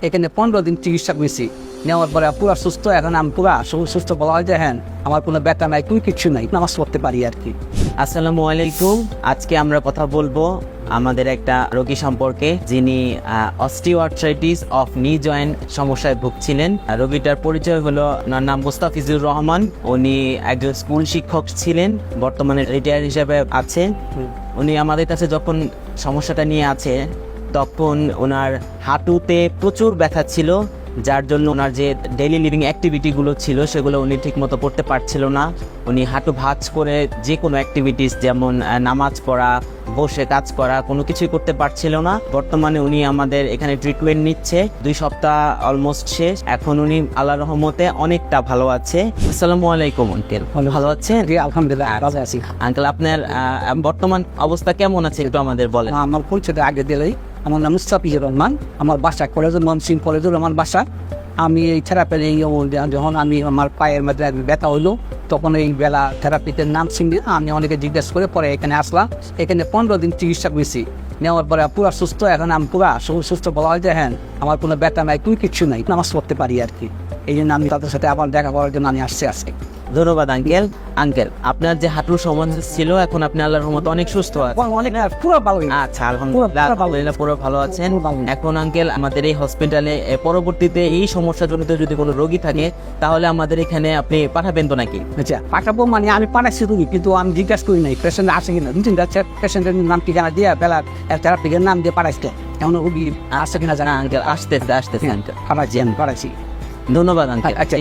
এখানে 15 দিন চিকিৎসা করেছি, নেওয়ার পরে পুরো সুস্থ। এখন আমি পুরো সুস্থ বলা হয় যে হ্যাঁ, আমার কোনো ব্যথা নাই, কোনো কিছু নাই, নামাজ পড়তে পারি আর কি। আসসালামু আলাইকুম। আজকে আমরা কথা বলবো আমাদের একটা রোগী সম্পর্কে, যিনি অস্টিওআর্থ্রাইটিস অফ নি জয়েন্ট সমস্যায় ভুগছিলেন। রোগীটার পরিচয় হলো, ওনার নাম মুস্তাফিজুর রহমান। উনি একজন স্কুল শিক্ষক ছিলেন, বর্তমানে রিটায়ার হিসেবে আছেন। উনি আমাদের কাছে যখন সমস্যাটা নিয়ে আছে, তখন ওনার হাঁটুতে প্রচুর ব্যথা ছিল, যার জন্য ওনার যে ডেইলি লিভিং অ্যাক্টিভিটিগুলো ছিল সেগুলো উনি ঠিকমতো করতে পারছিল না। উনি হাঁটু ভাঁজ করে যে কোনো অ্যাক্টিভিটিস, যেমন নামাজ পড়া, বসে কাজ করা, কোনো কিছুই করতে পারছিল না। বর্তমানে উনি আমাদের এখানে ট্রিটমেন্ট নিচ্ছে, 2 সপ্তাহ অলমোস্ট শেষ। এখন উনি আল্লাহর রহমতে অনেকটা ভালো আছে। আসসালামু আলাইকুম আঙ্কেল, ভালো আছেন? জি, আলহামদুলিল্লাহ ভালো আছি। আঙ্কেল, আপনার বর্তমান অবস্থা কেমন আছে একটু আমাদের বলেন। আমার পরিচয়টা আগে দিলেই, আমার নাম মুস্তাফিজুর রহমান, আমার বাসা কলেজের মনসিং কলেজের আমার বাসা। আমি এই থেরাপির যখন আমি আমার পায়ের মধ্যে ব্যথা হইলো, তখন এই বেলা থেরাপিতে নাম চিনি, আমি অনেকে জিজ্ঞেস করে পরে এখানে আসলাম। এখানে 15 দিন চিকিৎসা করেছি, নেওয়ার পরে পুরো সুস্থ। এখন আমি পুরো সুস্থ বলা হয় যে হ্যাঁ, আমার কোনো ব্যথা নাই, কোনো কিছু নাই, নামাজ পড়তে পারি আর কি। এই জন্য আমি তাদের সাথে আবার দেখা করার জন্য আমি আসছি আজকে। ধন্যবাদ আঙ্কেল। আঙ্কেল, আপনার যে হাঁটুর সমস্যা ছিল, এখন আপনি আল্লাহর রহমতে অনেক সুস্থ আছেন। অনেক পুরো ভালো। আচ্ছা, আলহামদুলিল্লাহ পুরো ভালো আছেন। এখন আঙ্কেল, আমাদের এই হসপিটালে পরবর্তীতে এই সমস্যাজনিত যদি কোনো রোগী থাকে, তাহলে আমাদের এখানে আপনি পাঠাবেন তো নাকি? আচ্ছা, পাঠাবো মানে আমি পাঠাচ্ছি তুমি, কিন্তু আমি জিজ্ঞাসা করি নাই পেশেন্ট আসে কিনা। 2-3 পেশেন্টের নাম ঠিকানা দিয়ে বেলার থেরাপিকের নাম দিয়ে পাঠাইছে, এমন রোগী আসছে কিনা জানা। আঙ্কেল আসতেছে আঙ্কেল। পাঠাচ্ছি, আমি পাঠাচ্ছি। ধন্যবাদ আঙ্কেল। আচ্ছা।